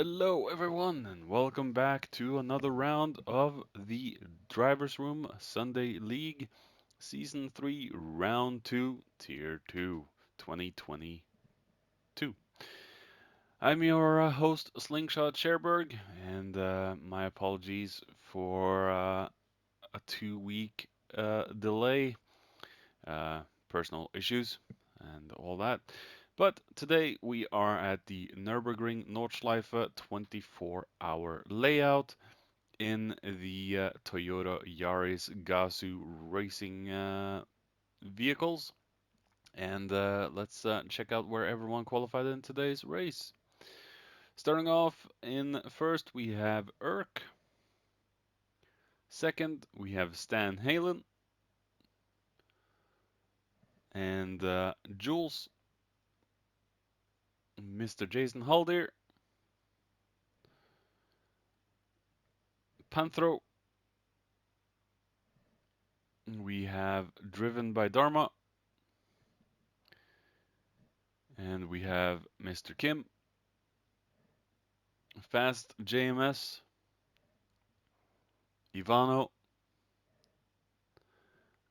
Hello, everyone, and welcome back to another round of the Drivers Room Sunday League Season 3, Round 2, Tier 2, 2022. I'm your host, Slingshot Sherberg, and my apologies for a 2 week delay, personal issues, and all that. But today we are at the Nürburgring Nordschleife 24-hour layout in the Toyota Yaris Gazoo racing vehicles. And let's check out where everyone qualified in today's race. Starting off in first, we have Urk. Second, we have Stan Halen. And Jules, Mr. Jason Haldir, Panthro. We have Driven by Dharma. And we have Mr. Kim, Fast JMS, Ivano,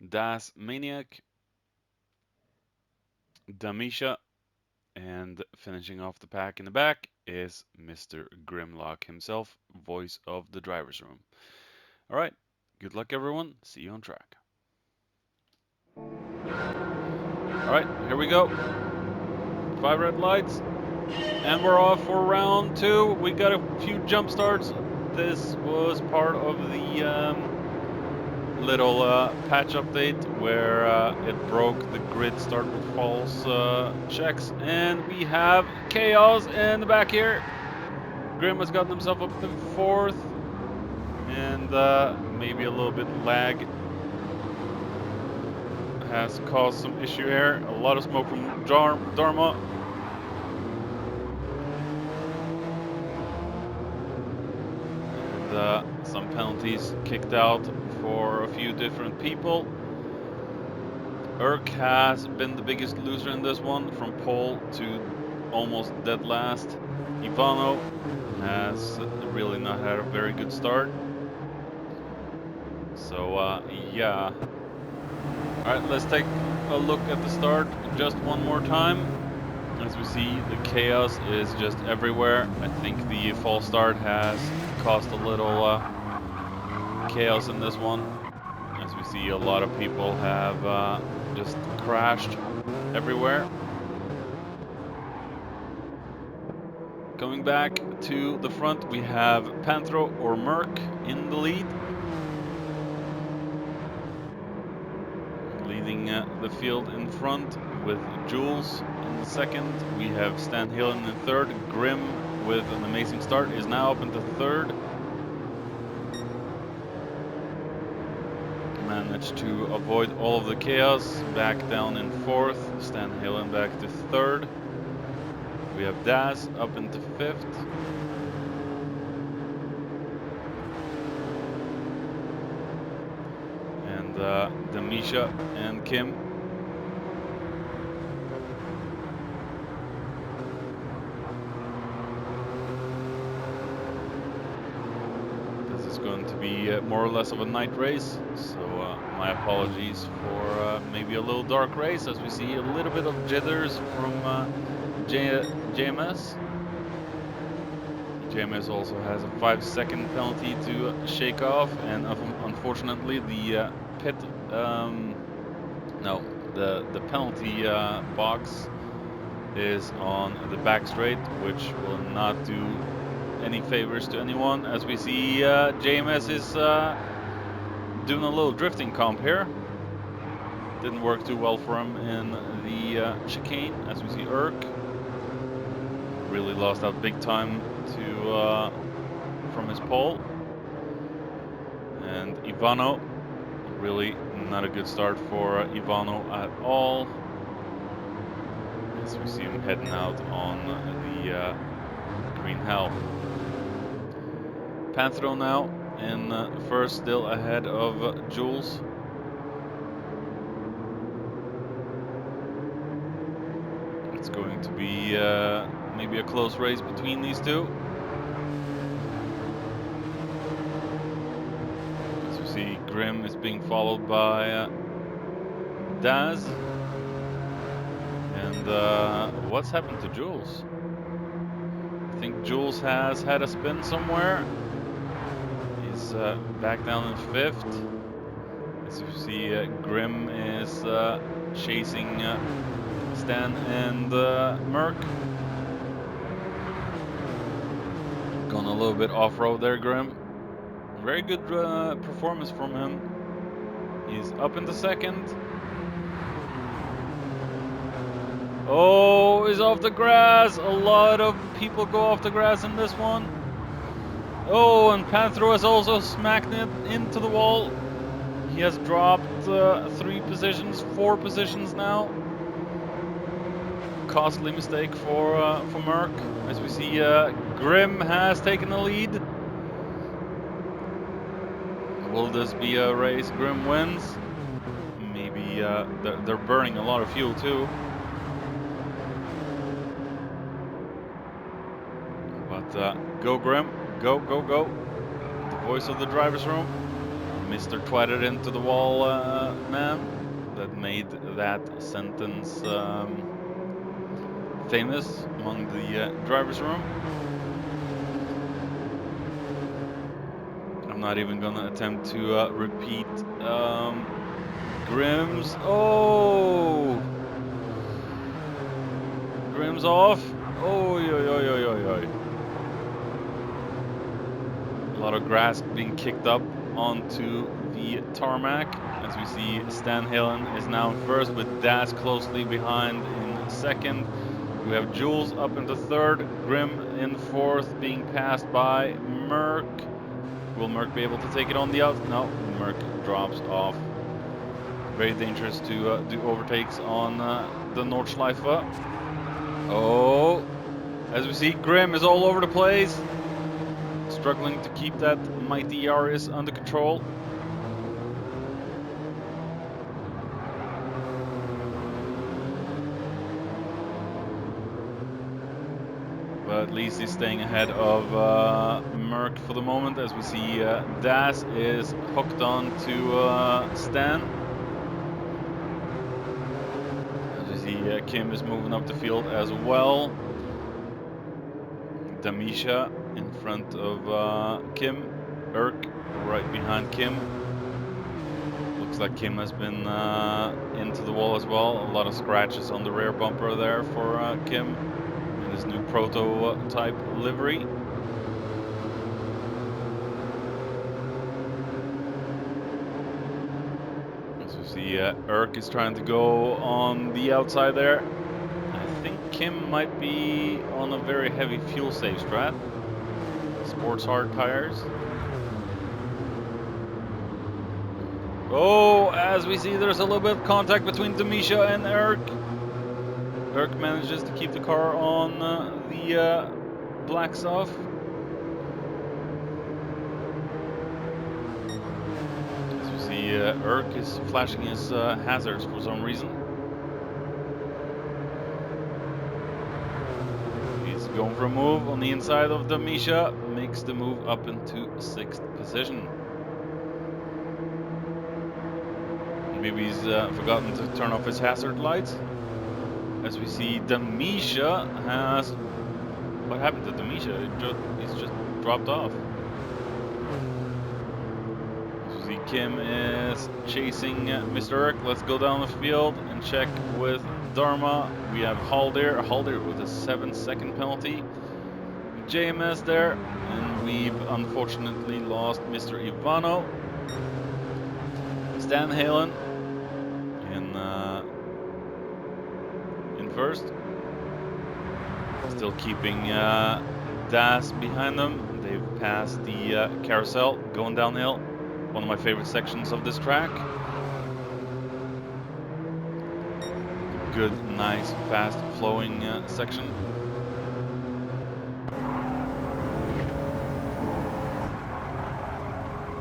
Das Maniac, Damisha, and finishing off the pack in the back is Mr. Grimlock himself, voice of the driver's room. All right, good luck everyone. See you on track. All right, here we go. 5 red lights, and we're off for round 2. We got a few jump starts. This was part of the little patch update where it broke the grid start with false checks, and we have chaos in the back here. Grim has gotten himself up to 4th, and maybe a little bit lag has caused some issue here. A lot of smoke from Dharma. And some penalties kicked out for a few different people. Urk has been the biggest loser in this one, from pole to almost dead last. Ivano has really not had a very good start. So, yeah. Alright, let's take a look at the start just one more time. As we see, the chaos is just everywhere. I think the false start has caused a little chaos in this one. As we see, a lot of people have just crashed everywhere. Coming back to the front, we have Panthro or Merc in the lead. Leading the field in front with Jules in the second. We have Stan Hillen in third. Grim, with an amazing start, is now up into third. Managed to avoid all of the chaos. Back down in fourth. Stan Hillen back to third. We have Daz up into fifth. And Damisha and Kim. This is going to be more or less of a night race, so my apologies for maybe a little dark race, as we see a little bit of jitters from JMS. JMS also has a 5-second penalty to shake off, and unfortunately the the penalty box is on the back straight, which will not do any favors to anyone. As we see, JMS is doing a little drifting comp here. Didn't work too well for him in the chicane. As we see, Urk really lost out big time to from his pole. And Ivano, really not a good start for Ivano at all. As we see him heading out on the green hell. Panthro now in first, still ahead of Jules. It's going to be maybe a close race between these two. Grim is being followed by Daz. And what's happened to Jules? I think Jules has had a spin somewhere. He's back down in 5th. As you see, Grim is chasing Stan and Merc. Gone a little bit off-road there, Grim. Very good performance from him. He's up in the 2nd. Oh, he's off the grass. A lot of people go off the grass in this one. Oh, and Panthro has also smacked it into the wall. He has dropped 3 positions, 4 positions now. Costly mistake for Merc. As we see, Grim has taken the lead. Will this be a race Grim wins? Maybe they're burning a lot of fuel too. But go Grim, go, go, go. The voice of the driver's room. Mr. Twatted into the wall man that made that sentence famous among the driver's room. I'm not even gonna attempt to repeat Grim's. Oh! Grim's off. Oh, yo, yo, yo, yo, yo. A lot of grass being kicked up onto the tarmac. As we see, Stan Hillen is now in 1st with Daz closely behind in 2nd. We have Jules up into 3rd, Grim in 4th, being passed by Merc. Will Merc be able to take it on the out? No, Merc drops off. Very dangerous to do overtakes on the Nordschleife. Oh, as we see, Grim is all over the place. Struggling to keep that mighty Yaris under control. But at least he's staying ahead of Merc for the moment. As we see, Daz is hooked on to Stan. As we see, Kim is moving up the field as well. Damisha in front of Kim. Urk right behind Kim. Looks like Kim has been into the wall as well. A lot of scratches on the rear bumper there for Kim in his new prototype livery. As we see, Urk is trying to go on the outside there. I think Kim might be on a very heavy fuel save strat. Sports hard tires. Oh, as we see, there's a little bit of contact between Damisha and Urk. Urk manages to keep the car on the black stuff. As we see, Urk is flashing his hazards for some reason. He's going for a move on the inside of Damisha. Makes the move up into 6th position. Maybe he's forgotten to turn off his hazard lights. As we see, Damisha has... What happened to Damisha? He's just dropped off. As we see, Kim is chasing Mr. Urk. Let's go down the field and check with Dharma. We have Haldir. Haldir with a 7-second penalty. JMS there. And we've unfortunately lost Mr. Ivano. Stan Halen in 1st. Still keeping Daz behind them. They've passed the carousel going downhill. One of my favorite sections of this track. Good, nice, fast flowing section.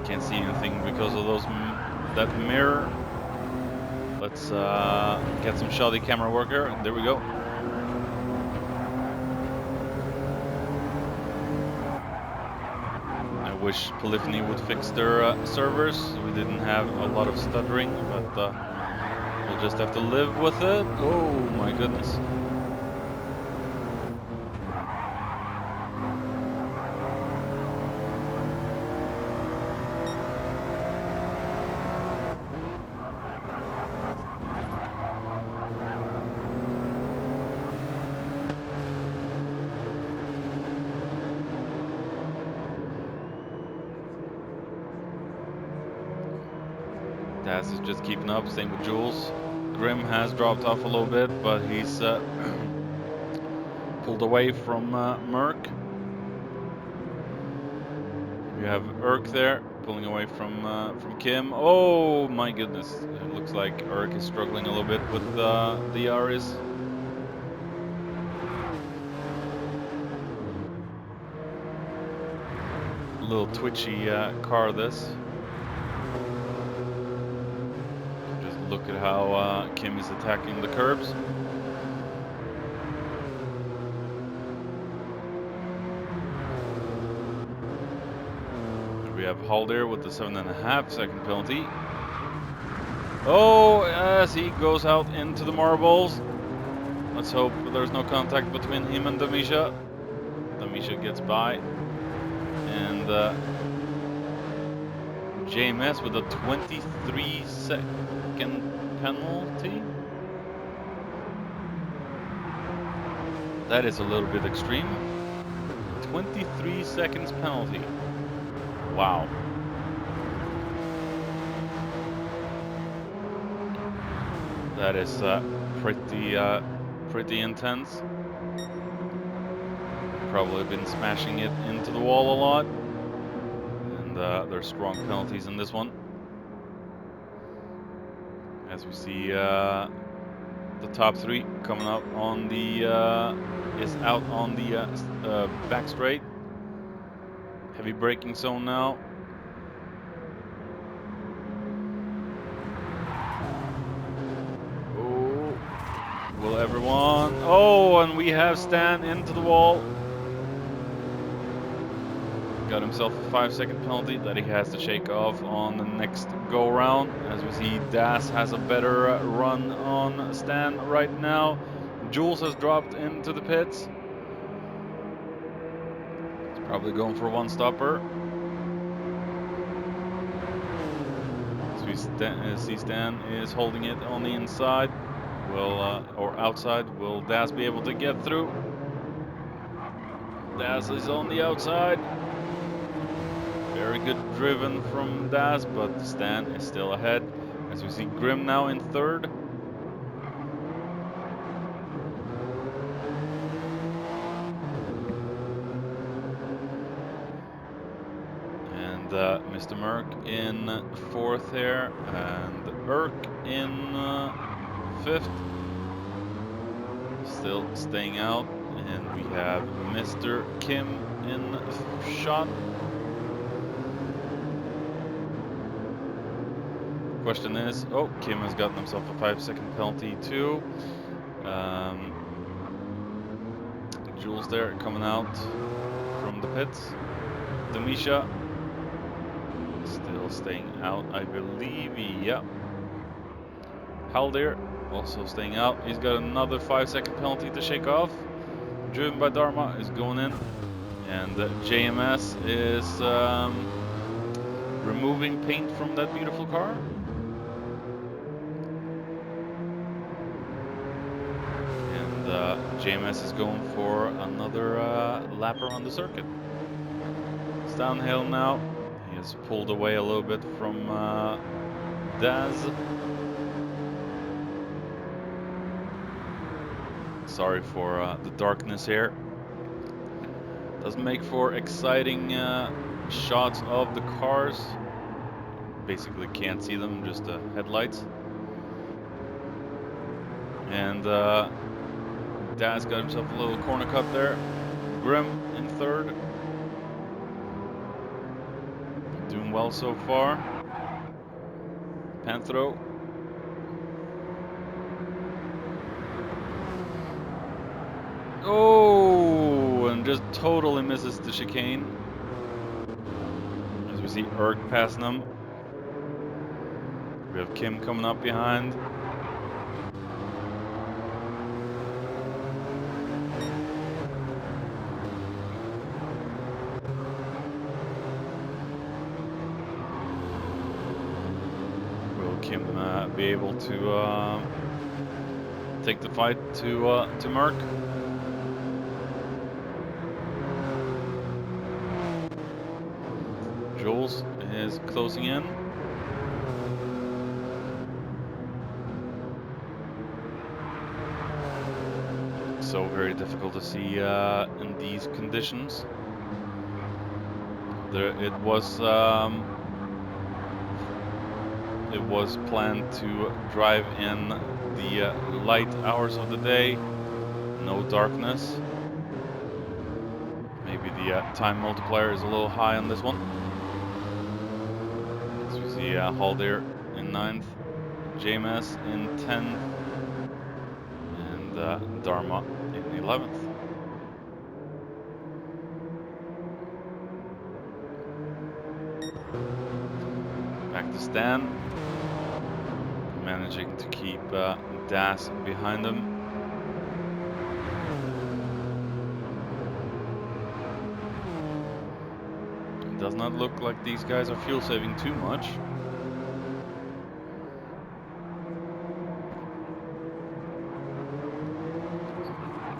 Can't see anything because of that mirror. Let's get some shoddy camera work here. There we go. wish Polyphony would fix their servers so we didn't have a lot of stuttering, but we'll just have to live with it. Oh my goodness. Daz is just keeping up, same with Jules. Grim has dropped off a little bit, but he's pulled away from Merc. We have Urk there, pulling away from Kim. Oh my goodness, it looks like Urk is struggling a little bit with the Yaris. A little twitchy car this. Just look at how Kim is attacking the curbs. We have Haldir with the 7.5 second penalty. Oh, as he goes out into the marbles. Let's hope there's no contact between him and Damisha. Damisha gets by. And JMS with a 23 second penalty. That is a little bit extreme. 23 seconds penalty. Wow. That is pretty intense. Probably been smashing it into the wall a lot. And there's strong penalties in this one. As we see the top three coming up on the is out on the back straight. Heavy braking zone now. Oh, will everyone? Oh, and we have Stan into the wall. Got himself a 5-second penalty that he has to shake off on the next go round. As we see, Das has a better run on Stan right now. Jules has dropped into the pits. He's probably going for a one-stopper. As we see Stan is holding it on the inside. Will or outside. Will Das be able to get through? Das is on the outside. Very good driven from Das, but Stan is still ahead. As we see Grim now in third. And Mr. Merc in fourth here, and Urk in fifth. Still staying out, and we have Mr. Kim in shot. Question is, oh, Kim has gotten himself a 5-second penalty too. Jules there coming out from the pits. Damisha still staying out, I believe. Yeah. Haldir also staying out. He's got another 5-second penalty to shake off. Driven by Dharma is going in, and JMS is removing paint from that beautiful car. JMS is going for another lap around the circuit. It's downhill now. He has pulled away a little bit from Daz. Sorry for the darkness here. Doesn't make for exciting shots of the cars. Basically can't see them, just the headlights. And Daz got himself a little corner cut there. Grim in third. Doing well so far. Panthro. Oh, and just totally misses the chicane. we see Erk passing him. We have Kim coming up behind. Will Kim be able to take the fight to Merck? Jules is closing in. So very difficult to see in these conditions. It was planned to drive in the light hours of the day, no darkness. Maybe the time multiplier is a little high on this one. So we see Haldir in 9th, JMS in 10th, and Dharma in 11th. Back to Stan, managing to keep Das behind him. It does not look like these guys are fuel saving too much.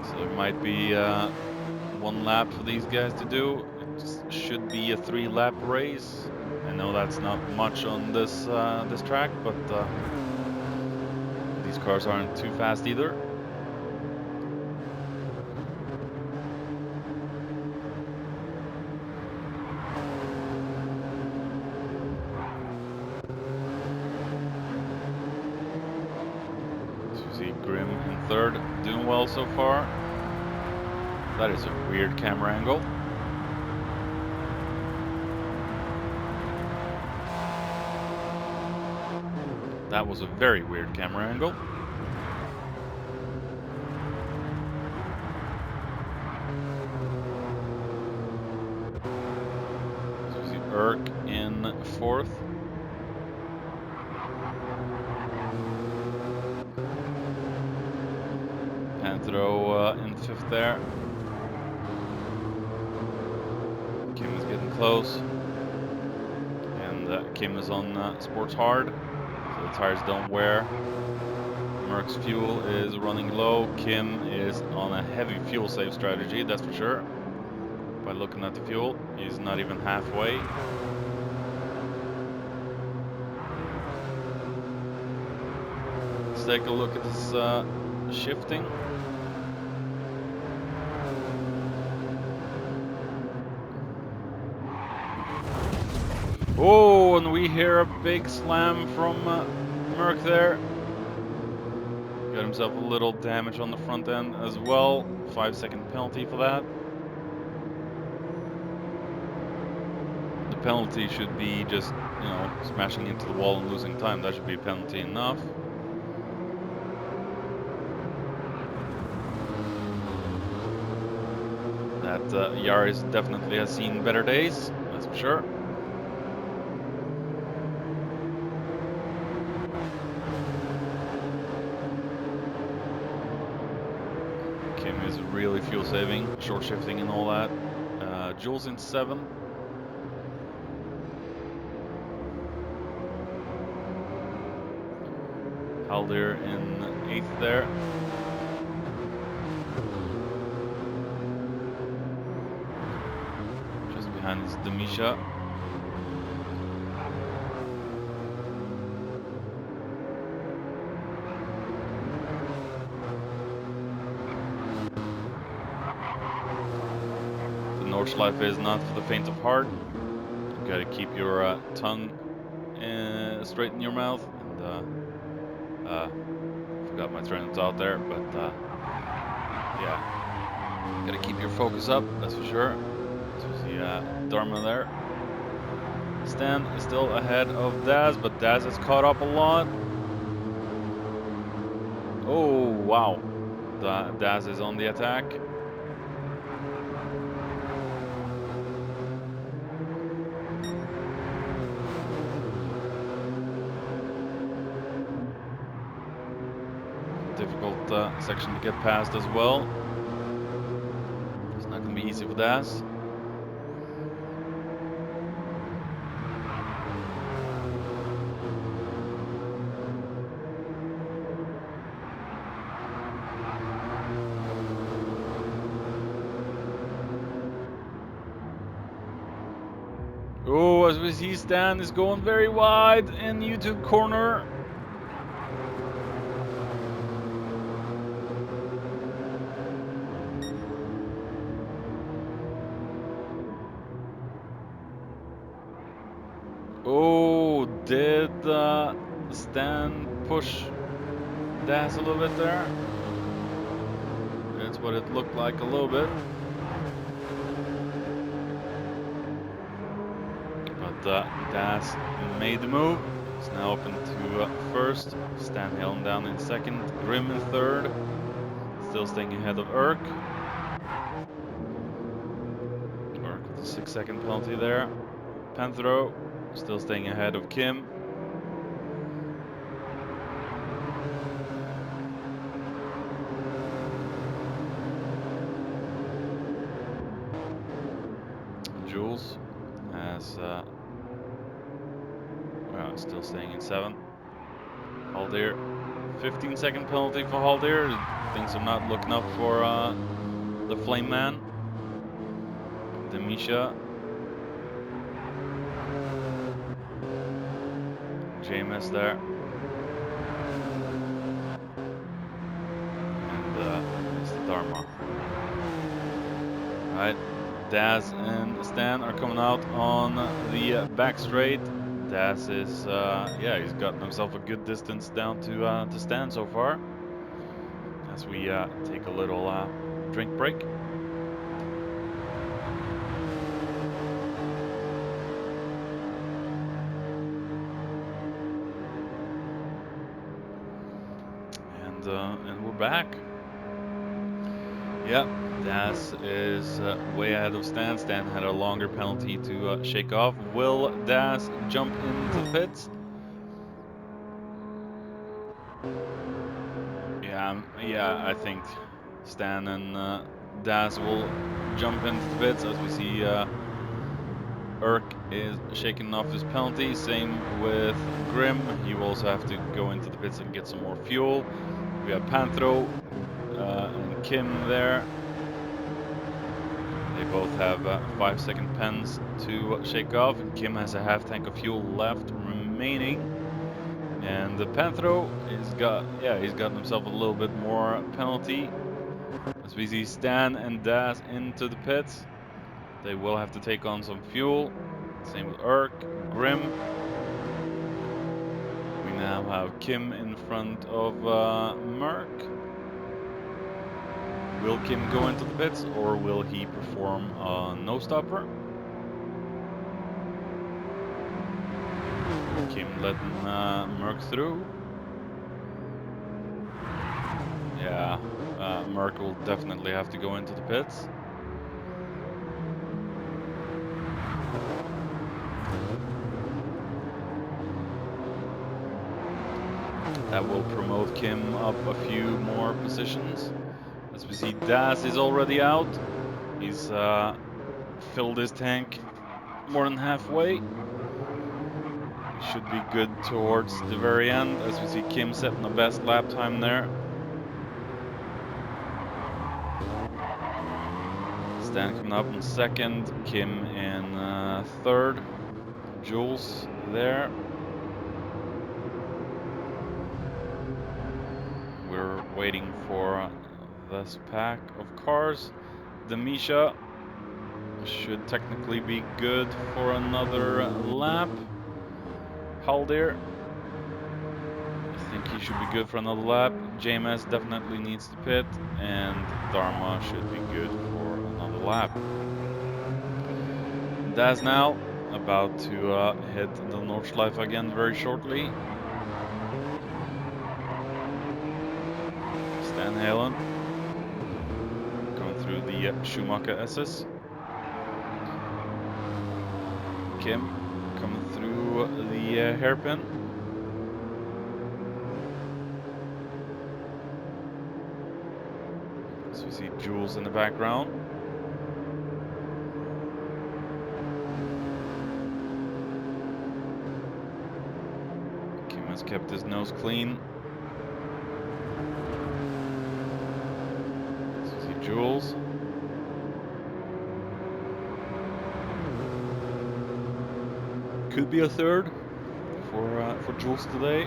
So there might be one lap for these guys to do. It should be a 3-lap race. I know that's not much on this this track, but these cars aren't too fast either. So you see Grim in 3rd, doing well so far. That is a weird camera angle. That was a very weird camera angle. So we see Erk in 4th. Panthro in 5th there. Kim is getting close. And Kim is on Sports Hard, so the tires don't wear. Merck's fuel is running low. Kim is on a heavy fuel save strategy, that's for sure. By looking at the fuel, he's not even halfway. Let's take a look at this shifting. Oh, and we hear a big slam from Merck there. Got himself a little damage on the front end as well. 5-second penalty for that. The penalty should be just, you know, smashing into the wall and losing time. That should be penalty enough. That Yaris definitely has seen better days, that's for sure. Kim is really fuel saving, short shifting and all that. Jules in 7th. Haldir in 8th there. Just behind is Demisha. Nordschleife is not for the faint of heart. You gotta keep your tongue straight in your mouth. And forgot my train of thought there, but yeah, gotta keep your focus up, that's for sure. So we see Dharma there. Stan is still ahead of Daz, but Daz has caught up a lot. Oh wow, Daz is on the attack. difficult section to get past as well. It's not going to be easy for Das. Oh, as we see, Stan is going very wide in YouTube corner. Oh, did Stan push Das a little bit there? That's what it looked like a little bit. But Das made the move. It's now open to first. Stan Helen down in second. Grim in third. Still staying ahead of Urk. Urk with a 6-second penalty there. Panthro still staying ahead of Kim. Jules has still staying in 7th. Haldir, 15-second penalty for Haldir. Things are not looking up for the Flame Man. Demisha. JMS there. And it's the Dharma. Alright, Das and Stan are coming out on the back straight. Das is, he's gotten himself a good distance down to Stan so far. As we take a little drink break. And we're back. Yeah, Das is way ahead of Stan. Stan had a longer penalty to shake off. Will Das jump into the pits? Yeah, I think Stan and Das will jump into the pits as we see Urk is shaking off his penalty. Same with Grim. He will also have to go into the pits and get some more fuel. We have Panthro and Kim there. They both have 5-second pens to shake off. Kim has a half tank of fuel left remaining. And the Panthro he's gotten himself a little bit more penalty. As we see Stan and Das into the pits. They will have to take on some fuel. Same with Urk, Grim. We now have Kim in front of Merc. Will Kim go into the pits or will he perform a no-stopper? Kim letting Merc through. Yeah, Merc will definitely have to go into the pits. That will promote Kim up a few more positions. As we see, Das is already out. He's filled his tank more than halfway. He should be good towards the very end. As we see Kim setting the best lap time there. Stan coming up in second. Kim in third. Jules there. We're waiting for this pack of cars. Demisha should technically be good for another lap. Haldir, I think he should be good for another lap. JMS definitely needs to pit, and Dharma should be good for another lap. Das now about to hit the Nordschleife again very shortly. Stan Halen going through the Schumacher SS. Kim coming through the hairpin. As we see Jules in the background. Kim has kept his nose clean. As we see Jules. Could be a third for Jules today.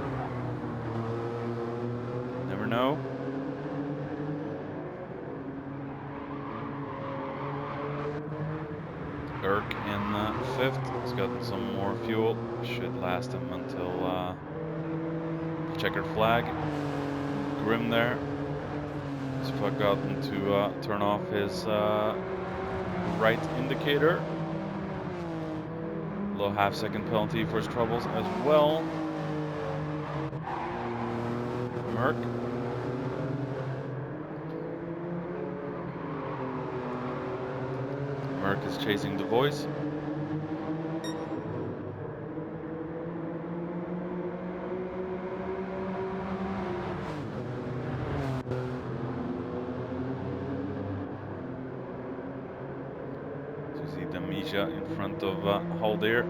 Never know. Erk in fifth. He's gotten some more fuel. Should last him until the checkered flag. Grim there. He's forgotten to turn off his right indicator. Low half-second penalty for his troubles as well. Merck. Merck is chasing the voice. So you see Damisha in front of Haldir.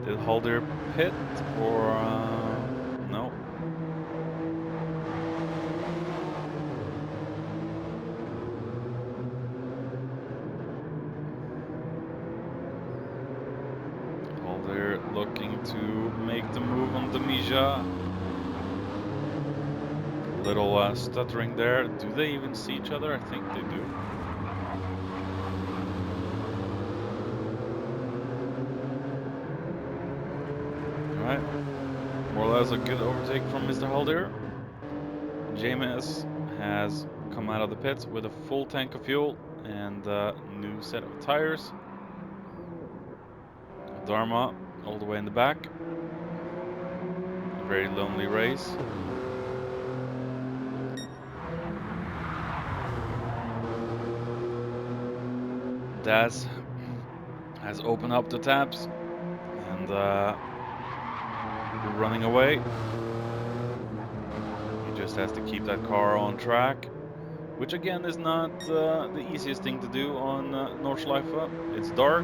Did Haldir pit or no? Haldir looking to make the move on Damisha. Little stuttering there. Do they even see each other? I think they do. Alright. More or less a good overtake from Mr. Haldir. James has come out of the pits with a full tank of fuel and a new set of tires. Dharma all the way in the back. A very lonely race. Daz has opened up the tabs and running away. He just has to keep that car on track, which again is not the easiest thing to do on Nordschleife. It's dark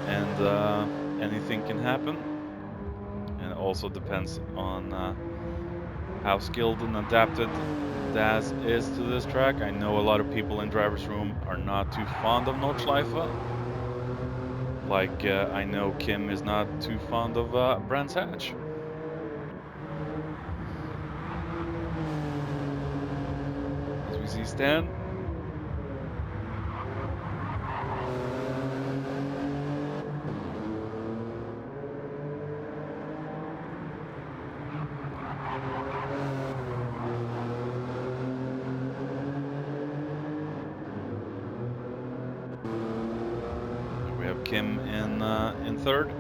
and anything can happen, and it also depends on how skilled and adapted Daz is to this track. I know a lot of people in driver's room are not too fond of Nordschleife. Like I know Kim is not too fond of Brands Hatch. As we see Stan. We have Kim in third.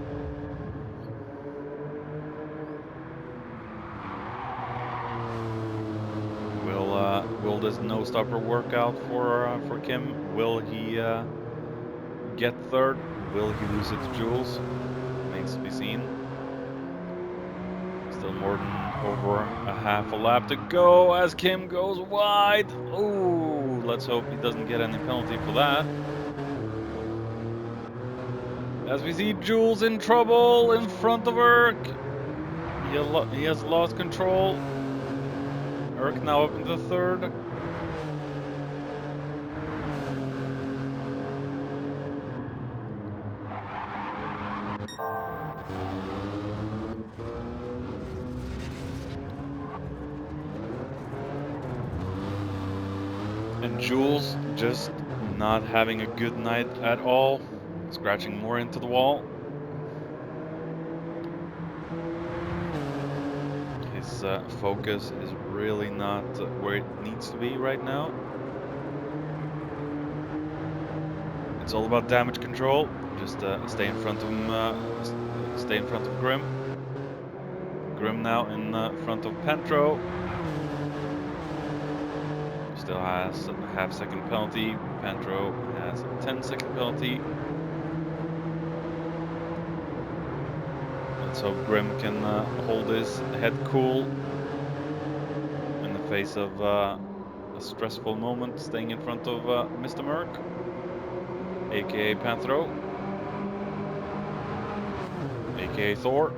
Will this no-stopper work out for Kim? Will he get third? Will he lose it to Jules? Remains to be seen. Still more than over a half a lap to go as Kim goes wide. Ooh, let's hope he doesn't get any penalty for that. As we see Jules in trouble in front of Erk. He has lost control. Erk now up into third. And Jules just not having a good night at all, scratching more into the wall. His focus is really not where it needs to be right now. It's all about damage control. Just stay in front of him. Stay in front of Grim. Grim now in front of Pentro. Still has a half-second penalty. Pentro has a 10-second penalty. Let's hope Grim can hold his head cool in the face of a stressful moment, staying in front of Mr. Merc, aka Panthro, aka Thor.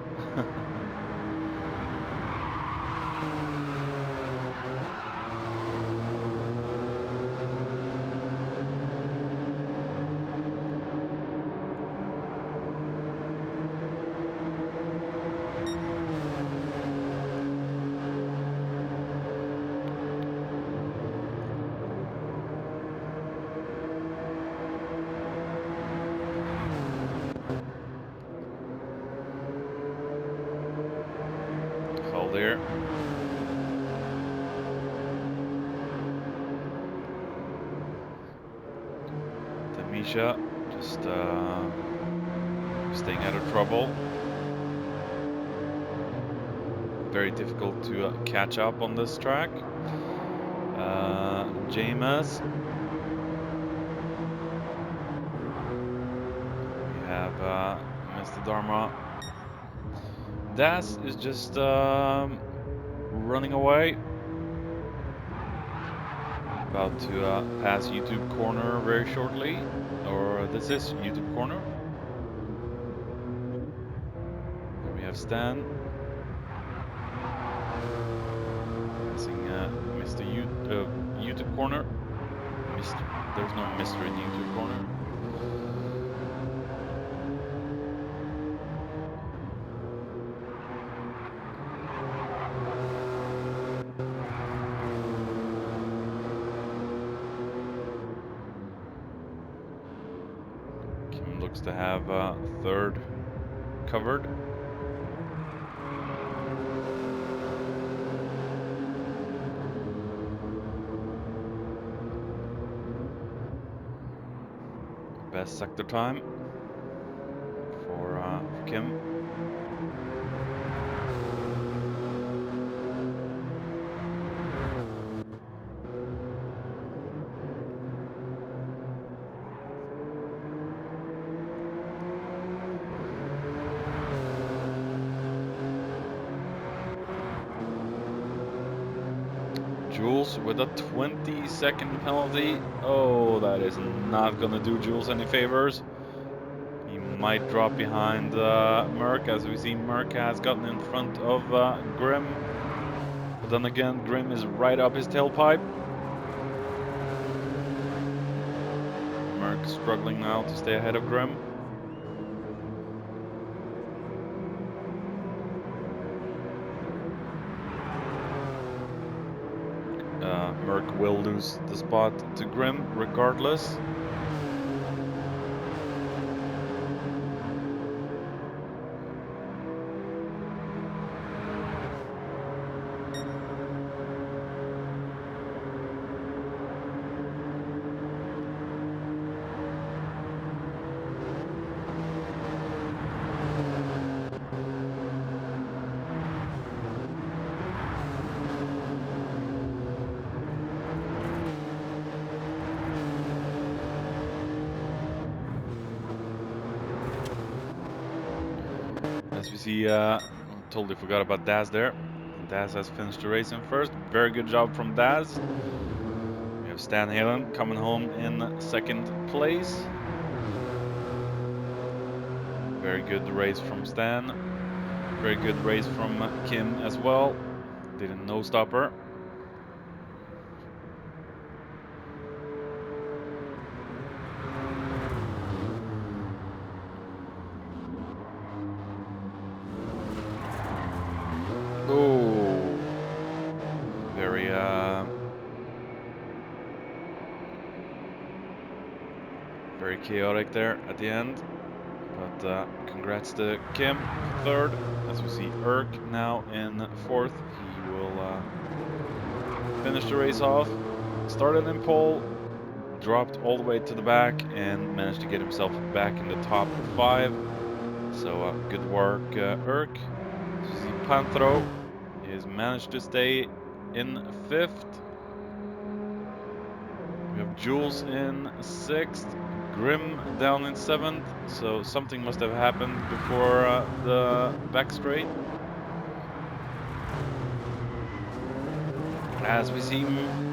Hold here. Misha just staying out of trouble. Very difficult to catch up on this track. James. We have Mr. Dharma. Das is just running away. About to pass YouTube corner very shortly. Or this is YouTube corner. There we have Stan. Passing Mr. YouTube corner. There's no Mr. in YouTube corner. Kim looks to have third covered. Best sector time for Kim. Jules with a 20-second penalty. Oh, that is not gonna do Jules any favors. He might drop behind Merc, as we see Merc has gotten in front of Grim. But then again, Grim is right up his tailpipe. Merc struggling now to stay ahead of Grim. Merc will lose the spot to Grim regardless. As we see, totally forgot about Daz there. Daz has finished the race in first. Very good job from Daz. We have Stan Halen coming home in second place. Very good race from Stan. Very good race from Kim as well. Did a no stopper. Oh, very chaotic there at the end. But congrats to Kim, third. As we see Erk now in fourth. He will finish the race off. Started in pole, dropped all the way to the back, and managed to get himself back in the top 5. So good work, Erk. As we see Panthro has managed to stay in 5th. We have Jules in 6th. Grim down in seventh, so something must have happened before the back straight. As we see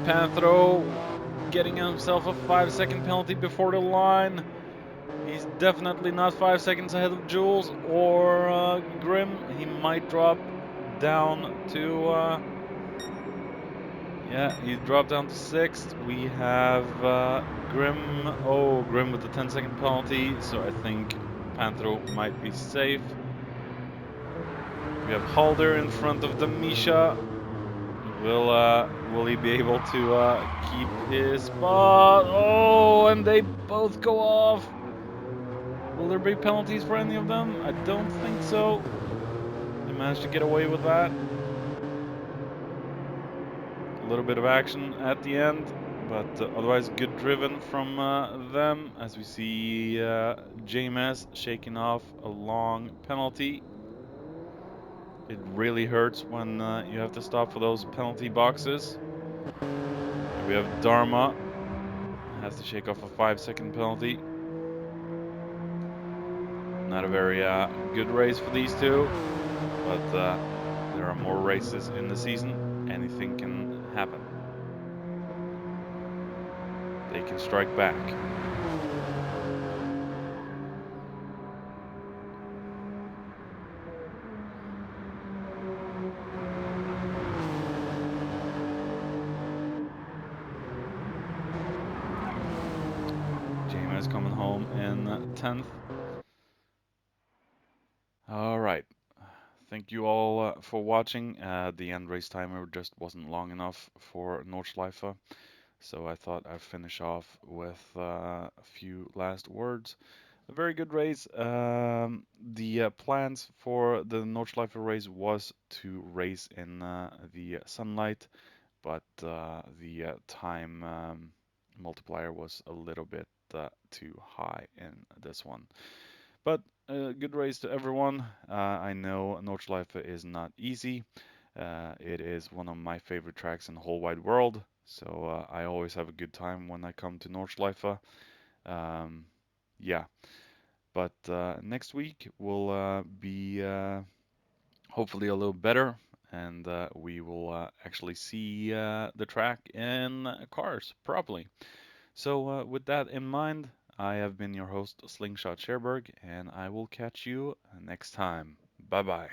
Panthro getting himself a 5 second penalty before the line. He's definitely not 5 seconds ahead of Jules or Grim. He might drop down to yeah, he dropped down to sixth. We have Grim. Oh, Grim with the 10-second penalty. So I think Panthro might be safe. We have Halder in front of the Misha. Will he be able to keep his spot? Oh, and they both go off. Will there be penalties for any of them? I don't think so. They managed to get away with that. A little bit of action at the end, but otherwise good driven from them. As we see James shaking off a long penalty. It really hurts when you have to stop for those penalty boxes. And we have Dharma has to shake off a 5 second penalty. Not a very good race for these two, but there are more races in the season. Anything can happen. They can strike back. James coming home in 10th. All right. Thank you all for watching. The end race timer just wasn't long enough for Nordschleife, so I thought I'd finish off with a few last words. A very good race. The plans for the Nordschleife race was to race in the sunlight, but the time multiplier was a little bit too high in this one. But good race to everyone. I know Nordschleife is not easy. It is one of my favorite tracks in the whole wide world, so I always have a good time when I come to Nordschleife. Yeah, but next week will be hopefully a little better, and we will actually see the track in cars properly. So, with that in mind, I have been your host, Slingshot Sherberg, and I will catch you next time. Bye bye.